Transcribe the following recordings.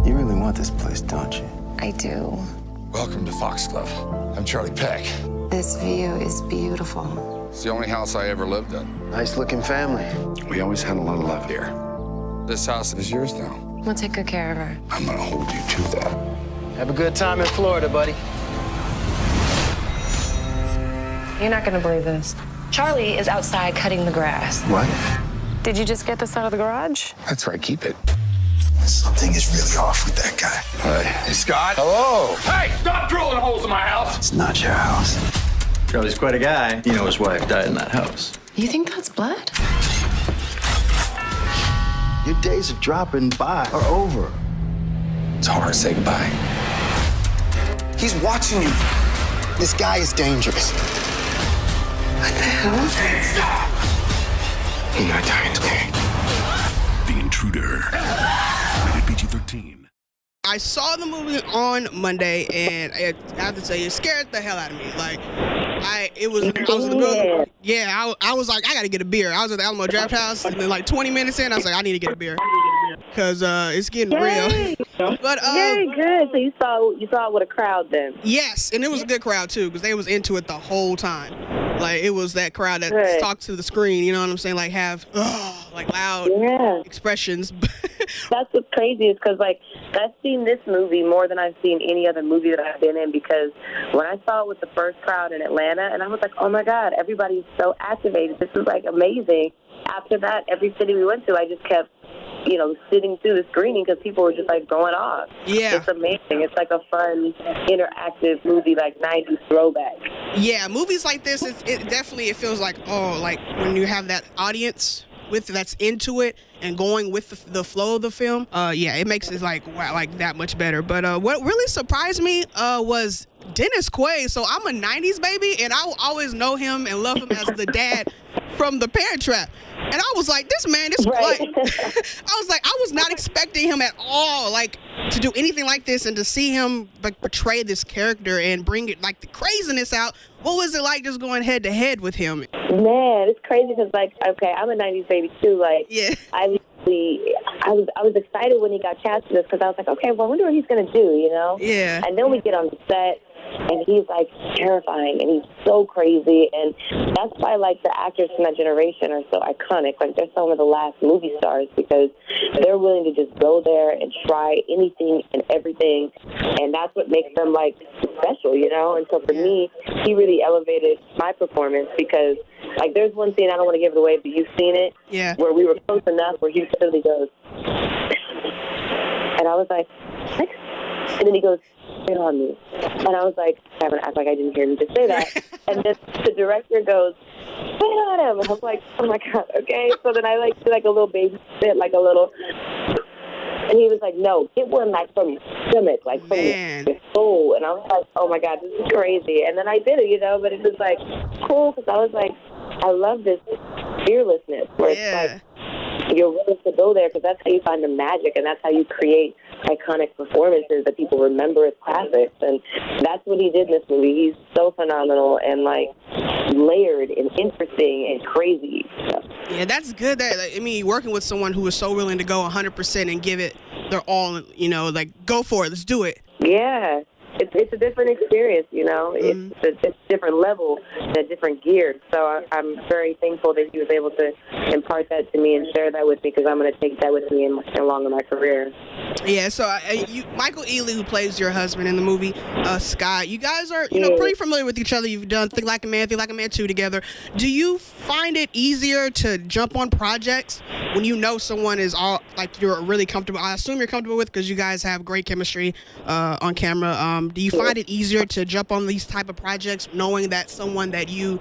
You really want this place, don't you? I do. Welcome to Foxglove. I'm Charlie Peck. This view is beautiful. It's the only house I ever lived in. Nice-looking family. We always had a lot of love here. This house is yours now. We'll take good care of her. I'm gonna hold you to that. Have a good time in Florida, buddy. You're not gonna believe this. Charlie is outside cutting the grass. What? Did you just get this out of the garage? That's right, keep it. Something is really off with that guy. Hi. Hey, Scott. Hello. Hey, stop drilling holes in my house! It's not your house. Charlie's quite a guy. You know his wife died in that house. You think that's blood? Your days of dropping by are over. It's hard to say goodbye. He's watching you. This guy is dangerous. What the hell? Stop! You're not dying today. The Intruder. Rated PG-13. I saw the movie on Monday, and I have to tell you, it scared the hell out of me. Like, I was in the building. Yeah, I was like, I gotta get a beer. I was at the Alamo Draft House, and then like 20 minutes in, I was like, I need to get a beer. Because it's getting real. But Very good. So you saw it with a crowd then. yes, and it was a good crowd too, because they was into it the whole time. Like, it was that crowd that Right. talked to the screen, you know what I'm saying? Like, have like loud Yeah. expressions. That's what's crazy is because, like, I've seen this movie more than I've seen any other movie that I've been in, because when I saw it with the first crowd in Atlanta, and I was like, oh, my God, everybody's so activated. This is, like, amazing. After that, every city we went to, I just kept, sitting through the screening because people were just, like, going off. Yeah. It's amazing. It's, like, a fun, interactive movie, like, 90s throwback. Yeah, movies like this, it definitely feels like, like when you have that audience that's into it and going with the flow of the film. Yeah, it makes it like that much better. But what really surprised me was Dennis Quaid. So I'm a 90s baby, and I will always know him and love him as the dad from The Parent Trap. And I was like, this man, Right. I was not expecting him at all, like, to do anything like this, and to see him like portray this character and bring it like the craziness out. What was it like just going head to head with him? Man, it's crazy because, like, okay, I'm a 90s baby too. Like, Yeah. I was excited when he got cast for this because I was like, okay, well, I wonder what he's going to do, you know? Yeah. And then we get on the set, and he's, like, terrifying, and he's so crazy. And that's why, like, the actors from that generation are so iconic. Like, they're some of the last movie stars because they're willing to just go there and try anything and everything. And that's what makes them, like, special, you know? And so for me, he really elevated my performance because, like, there's one scene, I don't want to give it away, but you've seen it, Yeah. where we were close enough where he suddenly goes, and I was like, what? And then he goes, spit on me. And I was like, I'm going to act like I didn't hear him just say that. And then the director goes, spit on him. And I was like, oh my God, okay. So then I did like a little baby spit, like a little, and he was like, no, get one like from your stomach, like from your soul. And I was like, oh my God, this is crazy. And then I did it, you know, but it was like cool because I was like, I love this fearlessness where it's like, you're willing to go there because that's how you find the magic and that's how you create iconic performances that people remember as classics. And that's what he did in this movie. He's so phenomenal and, like, layered and interesting and crazy. Yeah, that's good. Working with someone who was so willing to go 100% and give it their all, you know, like, go for it, let's do it. Yeah. It's a different experience, you know. It's a different level, a different gear. So I'm very thankful that he was able to impart that to me and share that with me because I'm going to take that with me along in my career. Yeah, so Michael Ealy, who plays your husband in the movie, Scott, you guys are, you know, pretty familiar with each other. You've done Think Like a Man 2 together. Do you find it easier to jump on projects when you know someone is you're really comfortable? I assume you're comfortable with because you guys have great chemistry on camera. Do you find it easier to jump on these type of projects knowing that someone that you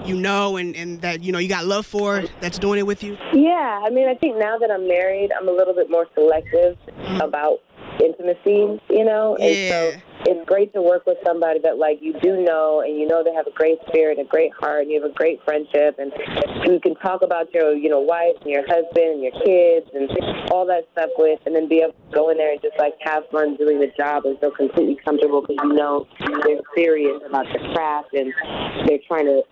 know and that, you know, you got love for that's doing it with you? Yeah, I mean, I think now that I'm married, I'm a little bit more selective about intimacy, you know? And so it's great to work with somebody that, like, you do know and you know they have a great spirit, a great heart, and you have a great friendship, and you can talk about your, you know, wife and your husband and your kids and all that stuff with, and then be able go in there and just like have fun doing the job and feel completely comfortable because you know they're serious about the craft and they're trying to,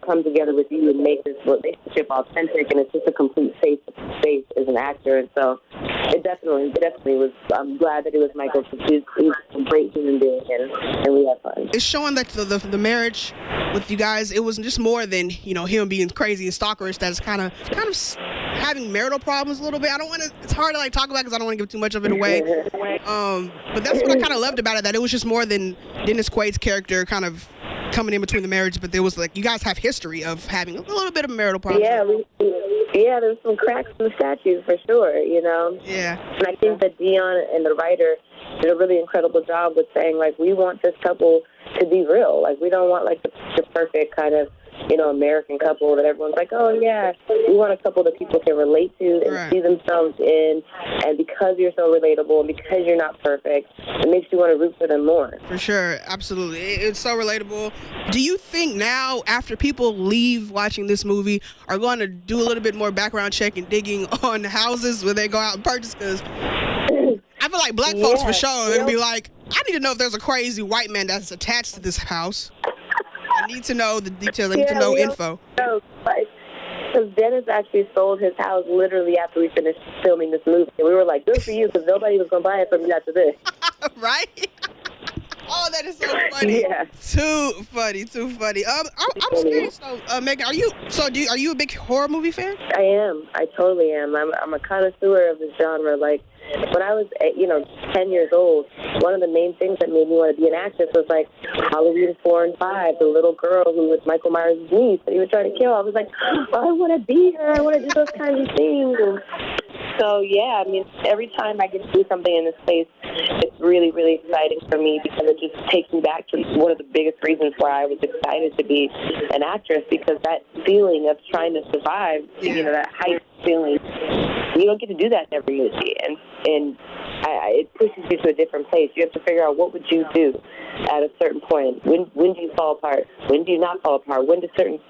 come together with you and make this relationship authentic, and it's just a complete safe space as an actor. And so it definitely was. I'm glad that it was Michael because he's a great human being, and we had fun. It's showing that the marriage with you guys, it was just more than him being crazy and stalkerish. That's kind of having marital problems a little bit. I don't want to. It's hard to like talk about because I don't want to give too much of it away. But that's what I kind of loved about it. That it was just more than Dennis Quaid's character kind of coming in between the marriage, but there was like you guys have history of having a little bit of marital problems. Yeah, there's some cracks in the statue for sure. Yeah. And I think that Dion and the writer did a really incredible job with saying like we want this couple to be real. Like we don't want like the perfect kind of American couple that everyone's like, oh yeah, we want a couple that people can relate to and see themselves in, and because you're so relatable and because you're not perfect, it makes you want to root for them more. For sure, absolutely. It's so relatable. Do you think now, after people leave watching this movie, are going to do a little bit more background check and digging on houses when they go out and purchase? Because I feel like black folks for sure, they'll be like, I need to know if there's a crazy white man that's attached to this house. I need to know the details. I need to know info. Because Dennis actually sold his house literally after we finished filming this movie. And we were like, good for you, because nobody was going to buy it from you after this. Right? Oh, that is so funny. Yeah. Too funny. I'm curious though, Meagan, are you a big horror movie fan? I am. I totally am. I'm a connoisseur of this genre. Like, when I was, 10 years old, one of the main things that made me want to be an actress was like Halloween 4 and 5, the little girl who was Michael Myers' niece that he was trying to kill. I was like, oh, I want to be her. I want to do those kinds of things. And so, yeah, I mean, every time I get to do something in this space, it's really, really exciting for me because it just takes me back to one of the biggest reasons why I was excited to be an actress, because that feeling of trying to survive, that height feeling, you don't get to do that in every movie. And it pushes you to a different place. You have to figure out what would you do at a certain point. When do you fall apart? When do you not fall apart? When do certain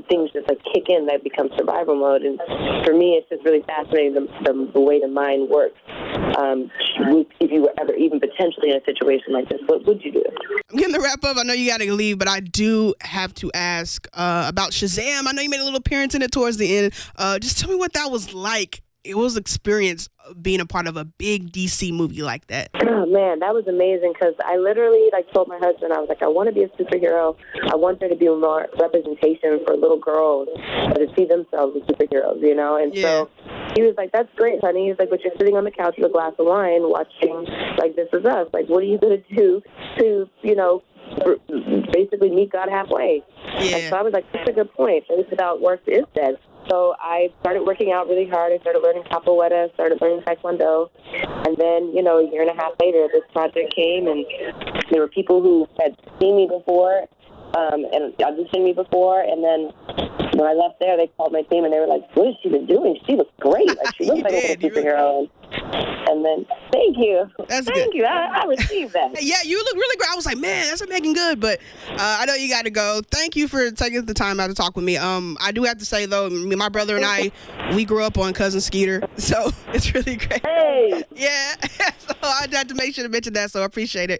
things just like kick in that become survival mode? And for me, it's just really fascinating the way the mind works. If you were ever even potentially in a situation like this, what would you do? I'm getting the wrap up. I know you got to leave, but I do have to ask about Shazam. I know you made a little appearance in it towards the end. Just tell me what that was like. It was experience being a part of a big DC movie like that. Oh, man, that was amazing because I literally told my husband, I was like, I want to be a superhero. I want there to be more representation for little girls to see themselves as superheroes, And so he was like, that's great, honey. He's like, but you're sitting on the couch with a glass of wine watching This Is Us. Like, what are you going to do to, basically meet God halfway? Yeah. And so I was like, that's a good point. Faith without works is dead. So I started working out really hard. I started learning capoeira, started learning taekwondo. And then, a year and a half later, this project came, and there were people who had seen me before and auditioned me before. And then when I left there, they called my team, and they were like, what has she been doing? She looks great. Like, she looks like a superhero. And then, thank you. Thank you. I received that. Yeah, you look really great. I was like, man, that's a Meagan Good. But I know you got to go. Thank you for taking the time out to talk with me. I do have to say, though, my brother and I, we grew up on Cousin Skeeter. So it's really great. Hey. Yeah. So I had to make sure to mention that. So I appreciate it.